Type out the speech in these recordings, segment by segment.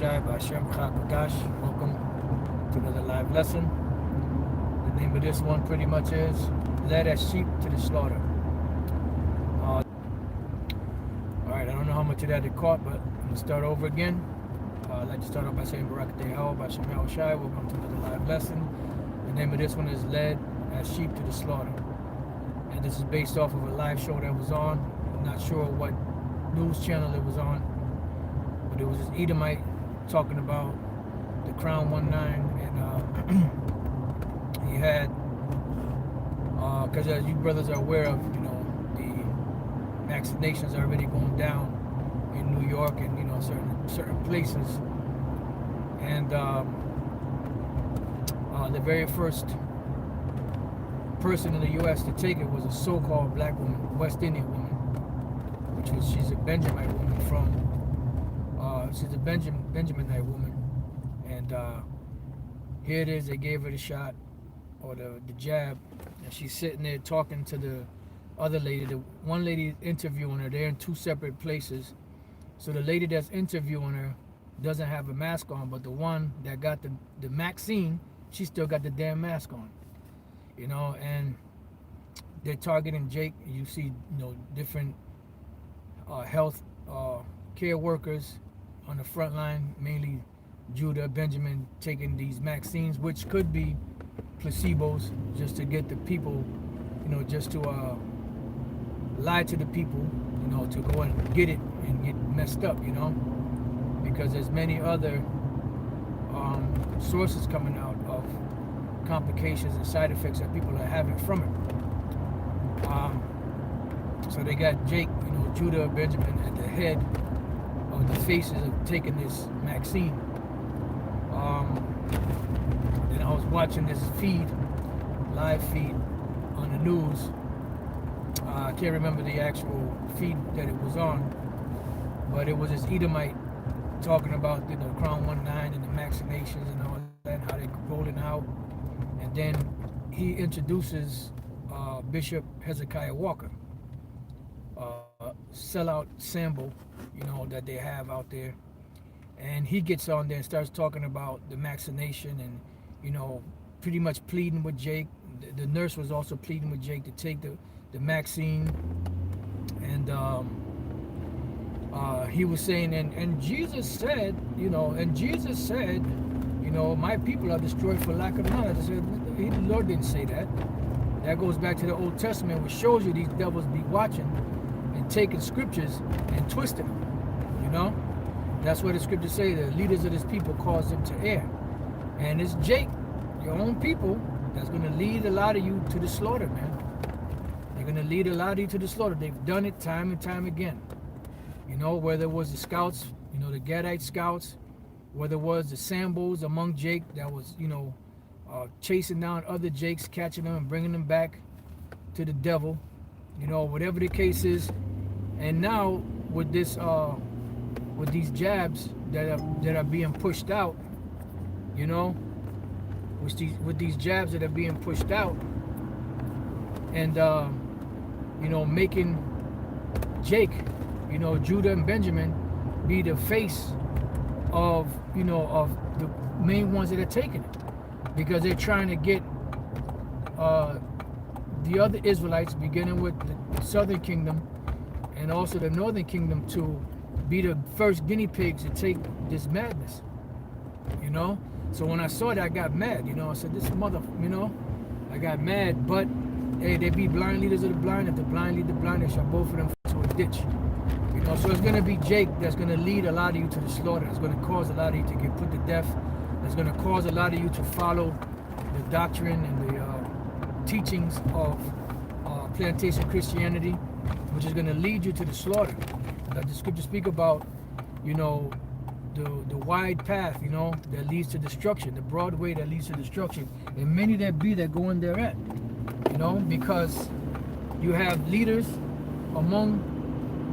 Shai Bashem Chakadash. Welcome to another live lesson. The name of this one pretty much is Led as Sheep to the Slaughter. Alright, I don't know how much of that it caught, but I'm going to start over again. I'd like to start off by saying Barak Tehal Bashem Shai. Welcome to another live lesson. The name of this one is Led as Sheep to the Slaughter. And this is based off of a live show that was on. I'm not sure what news channel it was on. But it was this Edomite talking about the Crown 19, and he had, because as you brothers are aware of, the vaccinations are already going down in New York and certain places, and the very first person in the U.S. to take it was a so-called black woman, West Indian woman, she's a Benjamite woman from. She's a Benjaminite woman, and here it is. They gave her the shot or the jab, and she's sitting there talking to the other lady. The one lady interviewing her. They're in two separate places. So the lady that's interviewing her doesn't have a mask on, but the one that got the vaccine, she still got the damn mask on. And they're targeting Jake. You see, different health care workers on the front line, mainly Judah, Benjamin, taking these vaccines, which could be placebos, just to get the people, just to lie to the people, to go and get it and get messed up, because there's many other sources coming out of complications and side effects that people are having from it. So they got Jake, Judah, Benjamin at the head of the faces of taking this vaccine. And I was watching this live feed on the news. I can't remember the actual feed that it was on, but it was this Edomite talking about Crown 19 and the vaccinations and all that, and how they're rolling out. And then he introduces Bishop Hezekiah Walker, sellout Sambo, that they have out there, and he gets on there and starts talking about the vaccination and pretty much pleading with Jake. The nurse was also pleading with Jake to take the vaccine, and he was saying, and Jesus said, my people are destroyed for lack of knowledge. I said, the Lord didn't say that. That goes back to the Old Testament, which shows you these devils be watching and taking scriptures and twisting them. That's what the scriptures say. The leaders of this people cause them to err, and it's Jake, your own people, that's going to lead a lot of you to the slaughter, man. They're going to lead a lot of you to the slaughter. They've done it time and time again. Whether it was the scouts, the Gadite scouts, whether it was the Sambos among Jake that was, chasing down other Jakes, catching them and bringing them back to the devil, whatever the case is. And now with this, with these jabs that are being pushed out, with these jabs that are being pushed out, and making Jake, Judah and Benjamin be the face of of the main ones that are taking it, because they're trying to get the other Israelites, beginning with the southern kingdom and also the northern kingdom, to be the first guinea pigs to take this madness. So when I saw that, I got mad. I said, this mother, I got mad. But hey, they be blind leaders of the blind. If the blind lead the blind, they shall both of them fall to a ditch. So it's going to be Jake that's going to lead a lot of you to the slaughter. It's going to cause a lot of you to get put to death. It's going to cause a lot of you to follow the doctrine and the teachings of plantation Christianity, which is going to lead you to the slaughter. Like the scriptures speak about, the wide path, that leads to destruction, the broad way that leads to destruction, and many that be that go in thereat, because you have leaders among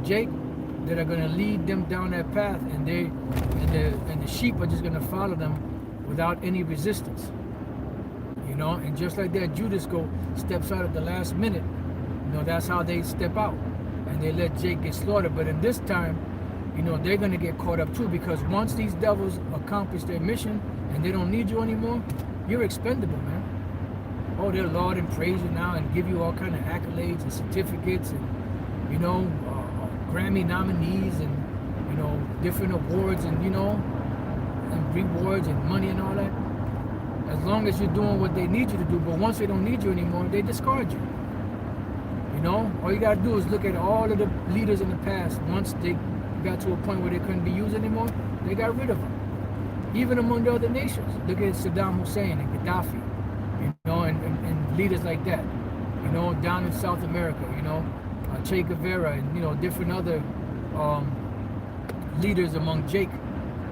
Jake that are going to lead them down that path, and the sheep are just going to follow them without any resistance, and just like that, Judas steps out at the last minute. That's how they step out, and they let Jake get slaughtered. But in this time, they're going to get caught up too, because once these devils accomplish their mission and they don't need you anymore, you're expendable, man. Oh, they'll laud and praise you now and give you all kind of accolades and certificates and, Grammy nominees and, different awards and, and rewards and money and all that. As long as you're doing what they need you to do. But once they don't need you anymore, they discard you. All you got to do is look at all of the leaders in the past. Once they got to a point where they couldn't be used anymore, they got rid of them. Even among the other nations. Look at Saddam Hussein and Gaddafi, and leaders like that. Down in South America, Che Guevara and, different other leaders among Jake,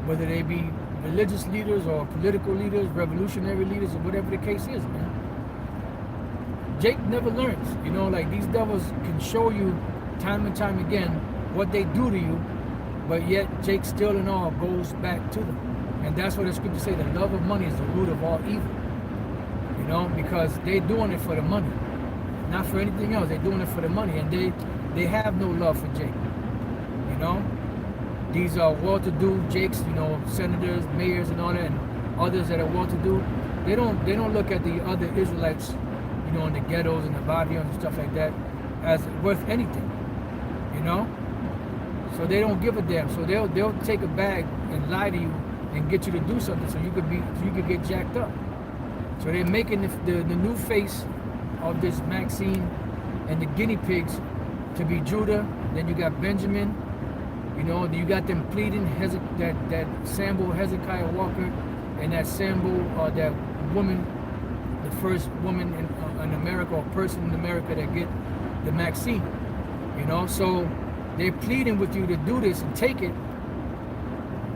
whether they be religious leaders or political leaders, revolutionary leaders, or whatever the case is, man. Jake never learns. Like these devils can show you time and time again what they do to you, but yet Jake still and all goes back to them. And that's what the scriptures say, the love of money is the root of all evil. Because they're doing it for the money, not for anything else. They're doing it for the money, and they have no love for Jake. These are well-to-do Jakes, senators, mayors, and all that, and others that are well-to-do. They don't look at the other Israelites, in the ghettos and the barrios and stuff like that, as worth anything. So they don't give a damn. So they'll take a bag and lie to you and get you to do something so you could get jacked up. So they're making the new face of this Maxine and the guinea pigs to be Judah. Then you got Benjamin. You got them pleading that Sambo Hezekiah Walker and that Sambo, that woman, the first woman in America, or person in America that get the Maxine. So they're pleading with you to do this and take it.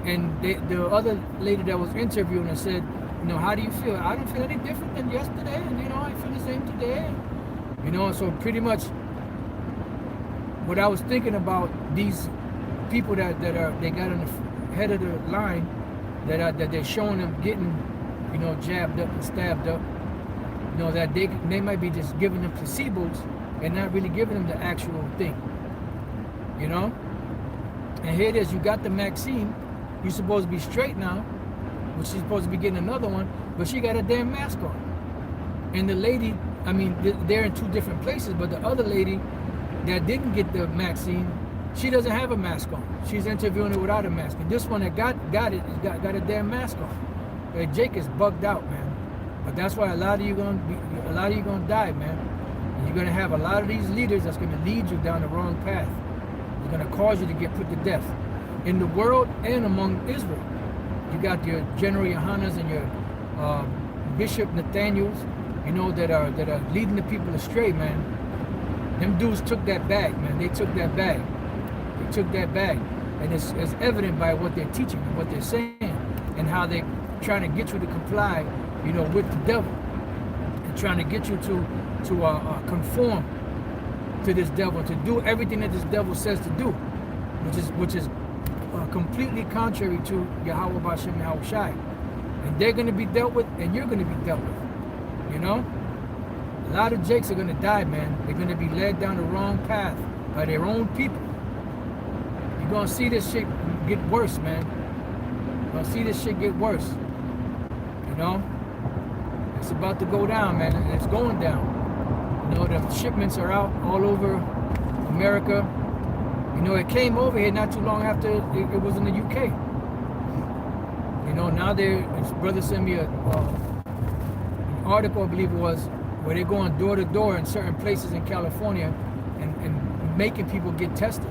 And the other lady that was interviewing her said, how do you feel? I don't feel any different than yesterday, and I feel the same today. So pretty much what I was thinking about, these people that they got on the head of the line, that they're showing them getting, jabbed up and stabbed up, that they might be just giving them placebos and not really giving them the actual thing. And here it is, you got the Maxine, you're supposed to be straight now, but she's supposed to be getting another one, but she got a damn mask on. And the lady, they're in two different places, but the other lady that didn't get the Maxine, she doesn't have a mask on. She's interviewing her without a mask. And this one that got a damn mask on. Jake is bugged out, man. But that's why a lot of you gonna die, man. And you're gonna have a lot of these leaders that's gonna lead you down the wrong path. They're gonna cause you to get put to death in the world and among Israel. You got your General Yohanas and your Bishop Nathaniels, that are leading the people astray, man. Them dudes took that bag, man. They took that bag. And it's evident by what they're teaching and what they're saying and how they're trying to get you to comply, with the devil, and trying to get you to conform to this devil, to do everything that this devil says to do, which is completely contrary to Yahweh Bashem Yahweh Shai. And they're going to be dealt with, and you're going to be dealt with. A lot of Jakes are going to die, man. They're going to be led down the wrong path by their own people. You're going to see this shit get worse, man. You're going to see this shit get worse. It's about to go down, man. And it's going down. The shipments are out all over America. It came over here not too long after it was in the UK. Now his brother sent me an article, I believe it was, where they're going door to door in certain places in California and making people get tested.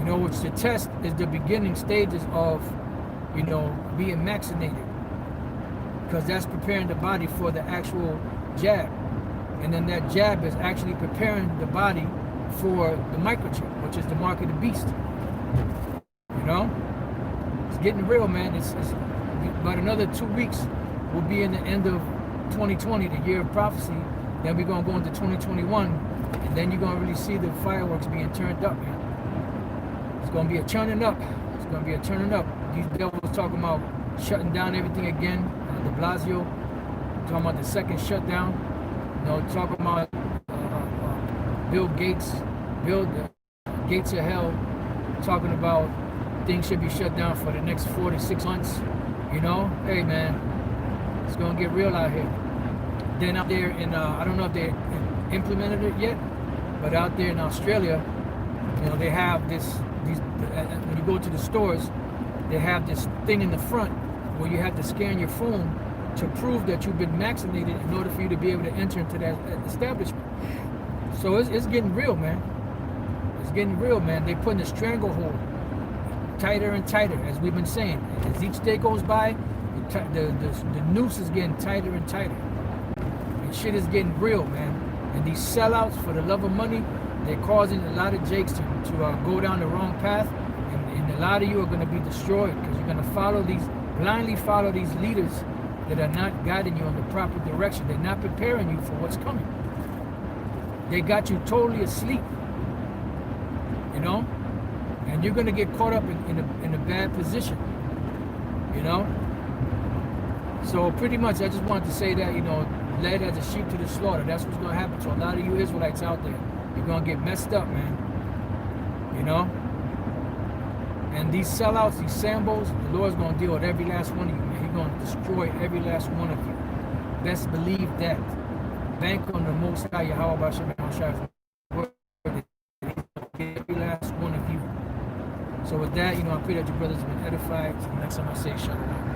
Which the test is the beginning stages of, being vaccinated. Because that's preparing the body for the actual jab. And then that jab is actually preparing the body for the microchip, which is the mark of the beast. It's getting real, man. It's about another 2 weeks, we'll be in the end of 2020, the year of prophecy. Then we're going to go into 2021, and then you're going to really see the fireworks being turned up, man. It's going to be a turning up. It's going to be a turning up. These devils talking about shutting down everything again. De Blasio, talking about the second shutdown. Talking about Bill Gates, Gates of Hell, talking about things should be shut down for the next 4 to 6 months. You know, hey man, it's gonna get real out here. Then out there in, I don't know if they implemented it yet, but out there in Australia, you know, they have when you go to the stores, they have this thing in the front where you have to scan your phone to prove that you've been vaccinated in order for you to be able to enter into that establishment. So it's getting real, man. It's getting real, man. They're putting a stranglehold tighter and tighter, as we've been saying. As each day goes by, the noose is getting tighter and tighter. And shit is getting real, man. And these sellouts, for the love of money, they're causing a lot of jakes to go down the wrong path. And a lot of you are going to be destroyed because you're going to blindly follow these leaders that are not guiding you in the proper direction. They're not preparing you for what's coming. They got you totally asleep, you know, and you're going to get caught up in a bad position, you know. So pretty much I just wanted to say that, you know, led as a sheep to the slaughter. That's what's going to happen to a lot of you Israelites out there. You're going to get messed up, man, you know. And these sellouts, these Sambos, the Lord's going to deal with every last one of you, man. He's going to destroy every last one of you. Best believe that. Bank on the Most High, Yahweh Bashem Shai's word. Every last one of you. So with that, you know, I pray that your brothers have been edified. So next time I say shalom.